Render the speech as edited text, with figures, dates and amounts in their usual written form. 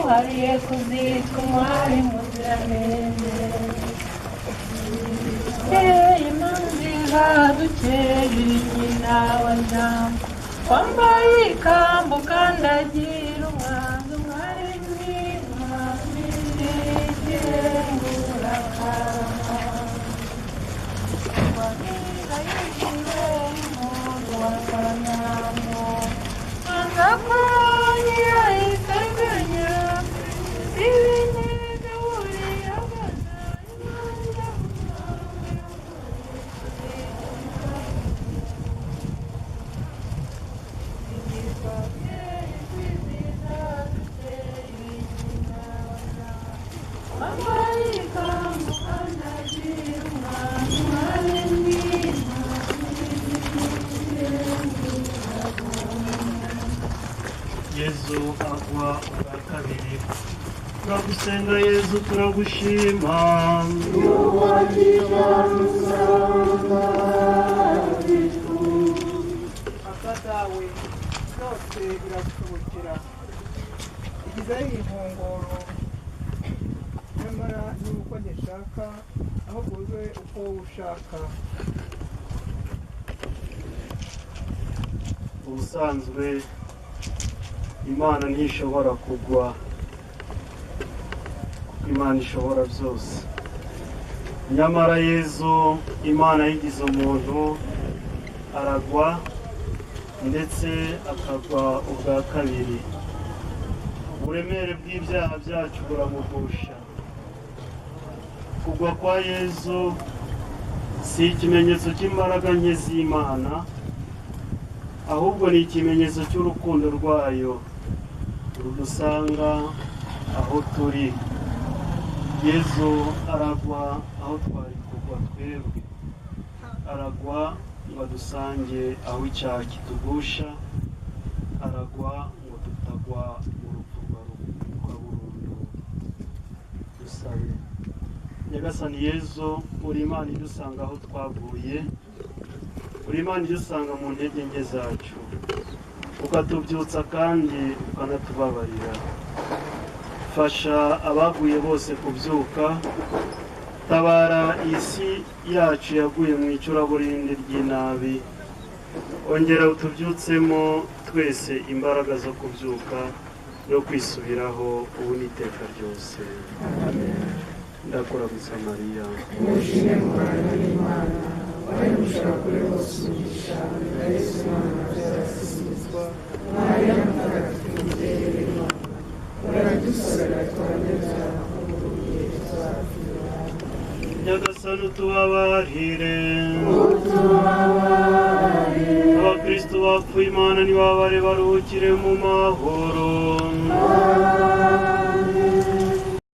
wamuhariye kuzitwa umwari muziranenge. Imana nziza dukeye nyina wa Jambo, wambaye ikamba ukandagira umwanzi, umwari mwiza mirengura karama. Wamira y'igiwe y'umuntu wa Kanyambo, anza kunyira isegenya, ibinega buriya bana imana. Yezu agwa ubwa kabiri. Turagusenga Yezu, turagushima. akadawe byose biragushobokera. igizeho inkongoro, nyamara n'uko ngishaka ahubwo ube uko wowe ushaka. Ubusanzwe Imana ntishobora kugwa, kuko Imana ishobora byose. Nyamara Yezu, Imana yigize umuntu, aragwa ndetse akagwa ubwa kabiri. Uburemere bw'ibyaha byacu buramugusha. Kugwa kwa Yezu si ikimenyetso cy'imbaraga nke z'Imana, ahubwo ni ikimenyetso cy'urukundo rwayo rudusanga aho turi. Yezu aragwa aho twari kugwa twebwe, aragwa ngo adusange aho icyaha kitugusha, aragwa ngo tutagwa mu rupfu rwa burundu. Dusabe. Nyagasani Yezu, uri Imana idusanga aho twaguye, uri Imana idusanga mu ntege nke zacu, ukatubyutsa kandi ukanatubabarira. Fasha abaguye bose kubyuka, tabara iyi si yacu yaguye mu icuraburindi ry'inabi, ongera utubyutsemo twese imbaraga zo kubyuka no kwisubiraho ubu n'iteka ryose. Ndakuraguza Mariya, Umushime mwana w'Imana, wari gushaka kuri bose umugisha, na Yesu Mwana byarasizwa. Mariya mutagatifu mubyeyi w'Imana, uradusabira twabanyabyaha ubu n'igihe tuzapfira. Nyagasani utubabarire. Utubabarire. Abakristo bapfuye Imana nibabare baruhukire mu mahoro.